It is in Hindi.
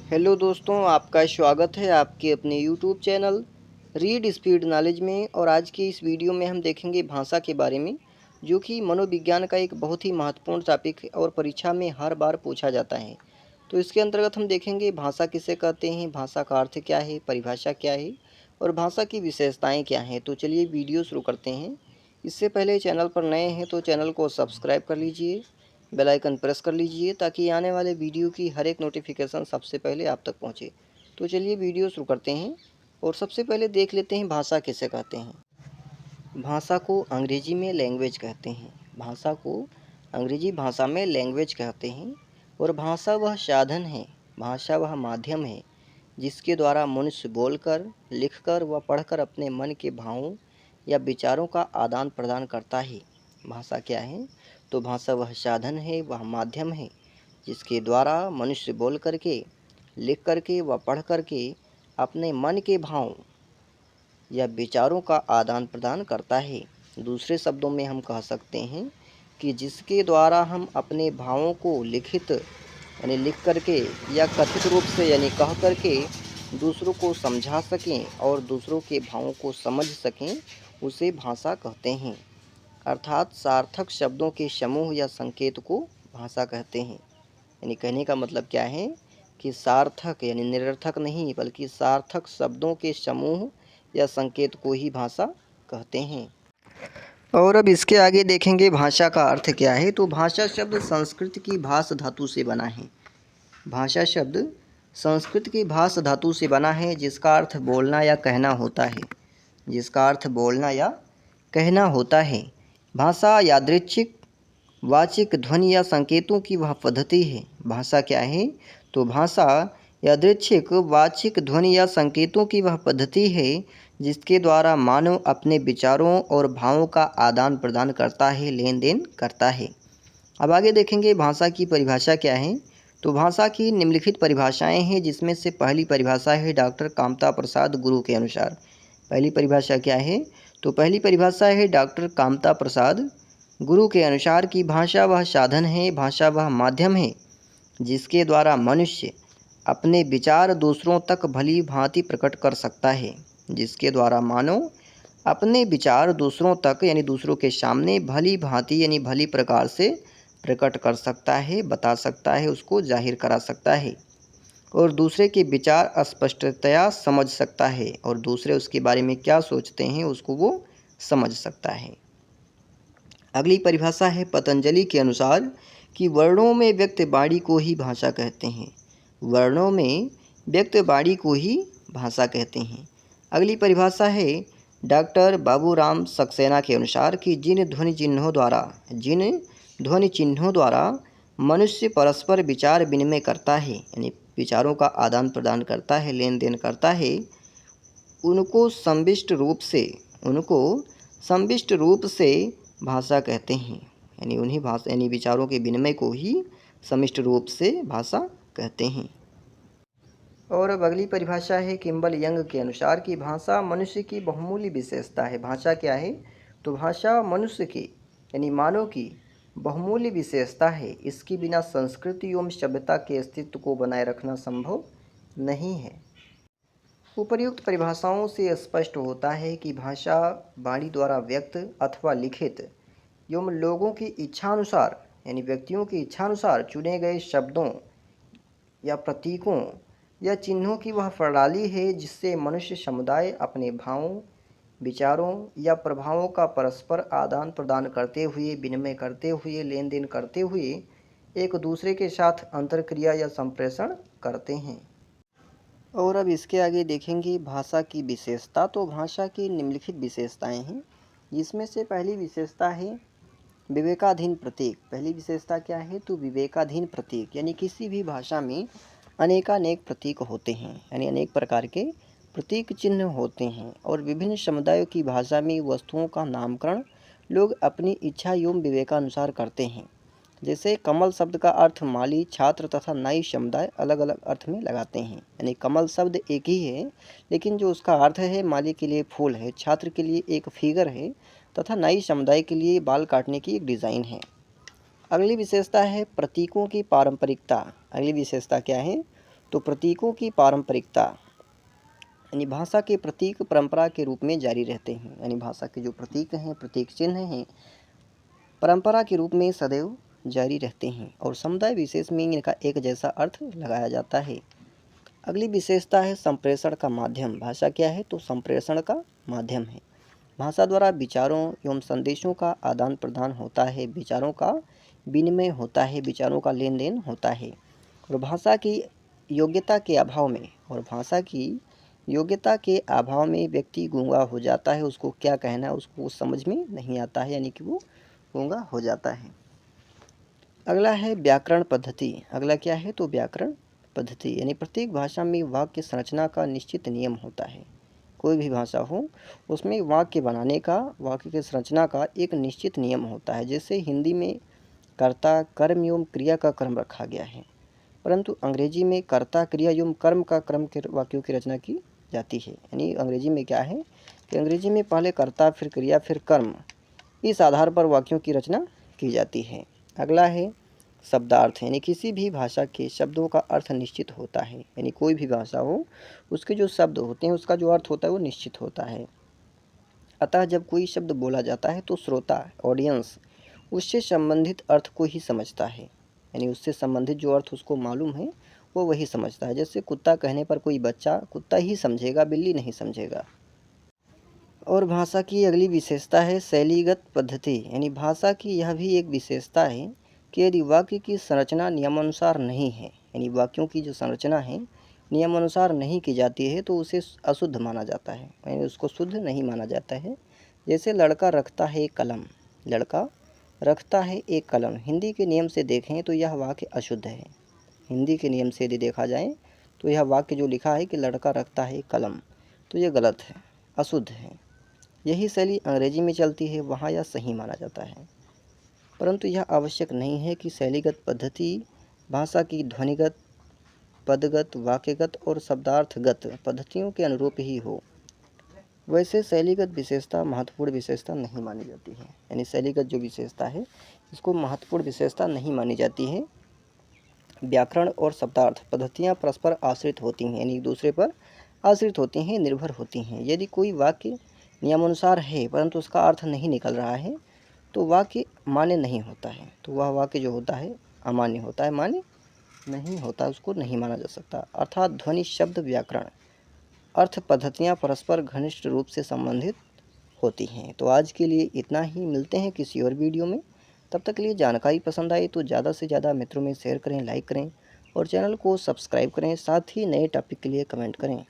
हेलो दोस्तों, आपका स्वागत है आपके अपने YouTube channel read speed knowledge में। और आज की इस वीडियो में हम देखेंगे भाषा के बारे में, जो कि मनोविज्ञान का एक बहुत ही महत्वपूर्ण टॉपिक है और परीक्षा में हर बार पूछा जाता है। तो इसके अंतर्गत हम देखेंगे भाषा किसे कहते हैं, भाषा का अर्थ क्या है, परिभाषा क्या है और भाषा की विशेषताएँ क्या हैं। तो चलिए वीडियो शुरू करते हैं। इससे पहले चैनल पर नए हैं तो चैनल को सब्सक्राइब कर लीजिए, बेल आइकन प्रेस कर लीजिए ताकि आने वाले वीडियो की हर एक नोटिफिकेशन सबसे पहले आप तक पहुंचे। तो चलिए वीडियो शुरू करते हैं और सबसे पहले देख लेते हैं भाषा किसे कहते हैं। भाषा को अंग्रेजी में लैंग्वेज कहते हैं। भाषा को अंग्रेजी भाषा में लैंग्वेज कहते हैं। और भाषा वह साधन है, भाषा वह माध्यम है जिसके द्वारा मनुष्य बोलकर, लिखकर व पढ़कर अपने मन के भावों या विचारों का आदान प्रदान करता है। भाषा क्या है? तो भाषा वह साधन है, वह माध्यम है जिसके द्वारा मनुष्य बोल करके, लिख करके व पढ़ करके अपने मन के भाव या विचारों का आदान प्रदान करता है। दूसरे शब्दों में हम कह सकते हैं कि जिसके द्वारा हम अपने भावों को लिखित यानी लिख करके या कथित रूप से यानी कह करके दूसरों को समझा सकें और दूसरों के भावों को समझ सकें, उसे भाषा कहते हैं। अर्थात सार्थक शब्दों के समूह या संकेत को भाषा कहते हैं। यानी कहने का मतलब क्या है कि सार्थक यानी निरर्थक नहीं बल्कि सार्थक शब्दों के समूह या संकेत को ही भाषा कहते हैं। और अब इसके आगे देखेंगे भाषा का अर्थ क्या है। तो भाषा शब्द संस्कृत की भाष धातु से बना है। भाषा शब्द संस्कृत की भाष धातु से बना है जिसका अर्थ बोलना या कहना होता है। जिसका अर्थ बोलना या कहना होता है। भाषा यादृच्छिक वाचिक ध्वनि या संकेतों की वह पद्धति है। भाषा क्या है? तो भाषा यादृच्छिक वाचिक ध्वनि या संकेतों की वह पद्धति है जिसके द्वारा मानव अपने विचारों और भावों का आदान प्रदान करता है, लेन देन करता है। अब आगे देखेंगे भाषा की परिभाषा क्या है। तो भाषा की निम्नलिखित परिभाषाएं हैं जिसमें से पहली परिभाषा है डॉक्टर कामता प्रसाद गुरु के अनुसार। पहली परिभाषा क्या है? तो पहली परिभाषा है डॉक्टर कामता प्रसाद गुरु के अनुसार कि भाषा वह साधन है, भाषा वह माध्यम है जिसके द्वारा मनुष्य अपने विचार दूसरों तक भली भांति प्रकट कर सकता है। जिसके द्वारा मानव अपने विचार दूसरों तक यानी दूसरों के सामने भली भांति यानी भली प्रकार से प्रकट कर सकता है, बता सकता है, उसको जाहिर करा सकता है और दूसरे के विचार स्पष्टतया समझ सकता है और दूसरे उसके बारे में क्या सोचते हैं उसको वो समझ सकता है। अगली परिभाषा है पतंजलि के अनुसार कि वर्णों में व्यक्त वाणी को ही भाषा कहते हैं। वर्णों में व्यक्त वाणी को ही भाषा कहते हैं। अगली परिभाषा है डॉक्टर बाबूराम सक्सेना के अनुसार कि जिन ध्वनि चिन्हों द्वारा मनुष्य परस्पर विचार विनिमय करता है यानी विचारों का आदान प्रदान करता है, लेन देन करता है, उनको संविष्ट रूप से भाषा कहते हैं। यानी उन्हीं भाषा यानी विचारों के विनिमय को ही समिष्ट रूप से भाषा कहते हैं। और अब अगली परिभाषा है किम्बल यंग के अनुसार कि भाषा मनुष्य की बहुमूल्य विशेषता है। भाषा क्या है? तो भाषा मनुष्य की यानी मानव की बहुमूल्य विशेषता है। इसके बिना संस्कृति एवं सभ्यता के अस्तित्व को बनाए रखना संभव नहीं है। उपर्युक्त परिभाषाओं से स्पष्ट होता है कि भाषा वाणी द्वारा व्यक्त अथवा लिखित एवं लोगों की इच्छानुसार यानी व्यक्तियों की इच्छानुसार चुने गए शब्दों या प्रतीकों या चिन्हों की वह प्रणाली है जिससे मनुष्य समुदाय अपने भावों, विचारों या प्रभावों का परस्पर आदान प्रदान करते हुए, विनिमय करते हुए, लेन देन करते हुए एक दूसरे के साथ अंतरक्रिया या संप्रेषण करते हैं। और अब इसके आगे देखेंगे भाषा की विशेषता। तो भाषा की निम्नलिखित विशेषताएं हैं जिसमें से पहली विशेषता है विवेकाधीन प्रतीक। पहली विशेषता क्या है? तो विवेकाधीन प्रतीक यानी किसी भी भाषा में अनेकानेक प्रतीक होते हैं यानी अनेक प्रकार के प्रतीक चिन्ह होते हैं और विभिन्न समुदायों की भाषा में वस्तुओं का नामकरण लोग अपनी इच्छा एवं विवेकानुसार करते हैं। जैसे कमल शब्द का अर्थ माली, छात्र तथा नाई समुदाय अलग अलग अर्थ में लगाते हैं। यानी कमल शब्द एक ही है लेकिन जो उसका अर्थ है माली के लिए फूल है, छात्र के लिए एक फिगर है तथा नाई समुदाय के लिए बाल काटने की एक डिज़ाइन है। अगली विशेषता है प्रतीकों की पारंपरिकता। अगली विशेषता क्या है? तो प्रतीकों की पारंपरिकता, यानी भाषा के प्रतीक परंपरा के रूप में जारी रहते हैं। यानी भाषा के जो प्रतीक हैं, प्रतीक चिन्ह हैं, परंपरा के रूप में सदैव जारी रहते हैं और समुदाय विशेष में इनका एक जैसा अर्थ लगाया जाता है। अगली विशेषता है संप्रेषण का माध्यम। भाषा क्या है? तो संप्रेषण का माध्यम है। भाषा द्वारा विचारों एवं संदेशों का आदान प्रदान होता है, विचारों का विनिमय होता है, विचारों का लेन देन होता है। और भाषा की योग्यता के अभाव में व्यक्ति गूंगा हो जाता है। उसको क्या कहना है उसको समझ में नहीं आता है, यानी कि वो गूंगा हो जाता है। अगला है व्याकरण पद्धति। अगला क्या है? तो व्याकरण पद्धति, यानी प्रत्येक भाषा में वाक्य संरचना का निश्चित नियम होता है। कोई भी भाषा हो उसमें वाक्य बनाने का, वाक्य की संरचना का एक निश्चित नियम होता है। जैसे हिंदी में कर्ता, कर्म एवं क्रिया का क्रम रखा गया है, परंतु अंग्रेजी में कर्ता, क्रिया एवं कर्म का क्रम के वाक्यों की रचना की जाती है। यानी अंग्रेजी में क्या है कि अंग्रेजी में पहले कर्ता, फिर क्रिया, फिर कर्म, इस आधार पर वाक्यों की रचना की जाती है। अगला है शब्दार्थ, यानी किसी भी भाषा के शब्दों का अर्थ निश्चित होता है। यानी कोई भी भाषा हो उसके जो शब्द होते हैं उसका जो अर्थ होता है वो निश्चित होता है। अतः जब कोई शब्द बोला जाता है तो श्रोता, ऑडियंस, उससे संबंधित अर्थ को ही समझता है। यानी उससे संबंधित जो अर्थ उसको मालूम है वो वही समझता है। जैसे कुत्ता कहने पर कोई बच्चा कुत्ता ही समझेगा, बिल्ली नहीं समझेगा। और भाषा की अगली विशेषता है शैलीगत पद्धति। यानी भाषा की यह भी एक विशेषता है कि यदि वाक्य की संरचना नियमानुसार नहीं है, यानी वाक्यों की जो संरचना है नियमानुसार नहीं की जाती है तो उसे अशुद्ध माना जाता है, यानी उसको शुद्ध नहीं माना जाता है। जैसे लड़का रखता है एक कलम, लड़का रखता है एक कलम, हिंदी के नियम से देखें तो यह वाक्य अशुद्ध है। हिंदी के नियम से यदि देखा जाए तो यह वाक्य जो लिखा है कि लड़का रखता है एक कलम, तो यह गलत है, अशुद्ध है। यही शैली अंग्रेजी में चलती है, वहाँ यह सही माना जाता है। परंतु यह आवश्यक नहीं है कि शैलीगत पद्धति भाषा की ध्वनिगत, पदगत, वाक्यगत और शब्दार्थगत पद्धतियों के अनुरूप ही हो। वैसे शैलीगत विशेषता महत्वपूर्ण विशेषता नहीं मानी जाती है। यानी शैलीगत जो विशेषता है इसको महत्वपूर्ण विशेषता नहीं मानी जाती है। व्याकरण और शब्दार्थ पद्धतियाँ परस्पर आश्रित होती हैं, यानी एक दूसरे पर आश्रित होती हैं, निर्भर होती हैं। यदि कोई वाक्य नियमानुसार है परंतु उसका अर्थ नहीं निकल रहा है तो वाक्य मान्य नहीं होता है, तो वह वाक्य जो होता है अमान्य होता है, मान्य नहीं होता, उसको नहीं माना जा सकता। अर्थात ध्वनि, शब्द, व्याकरण, अर्थ पद्धतियाँ परस्पर घनिष्ठ रूप से संबंधित होती हैं। तो आज के लिए इतना ही, मिलते हैं किसी और वीडियो में। तब तक के लिए जानकारी पसंद आई तो ज़्यादा से ज़्यादा मित्रों में शेयर करें, लाइक करें और चैनल को सब्सक्राइब करें। साथ ही नए टॉपिक के लिए कमेंट करें।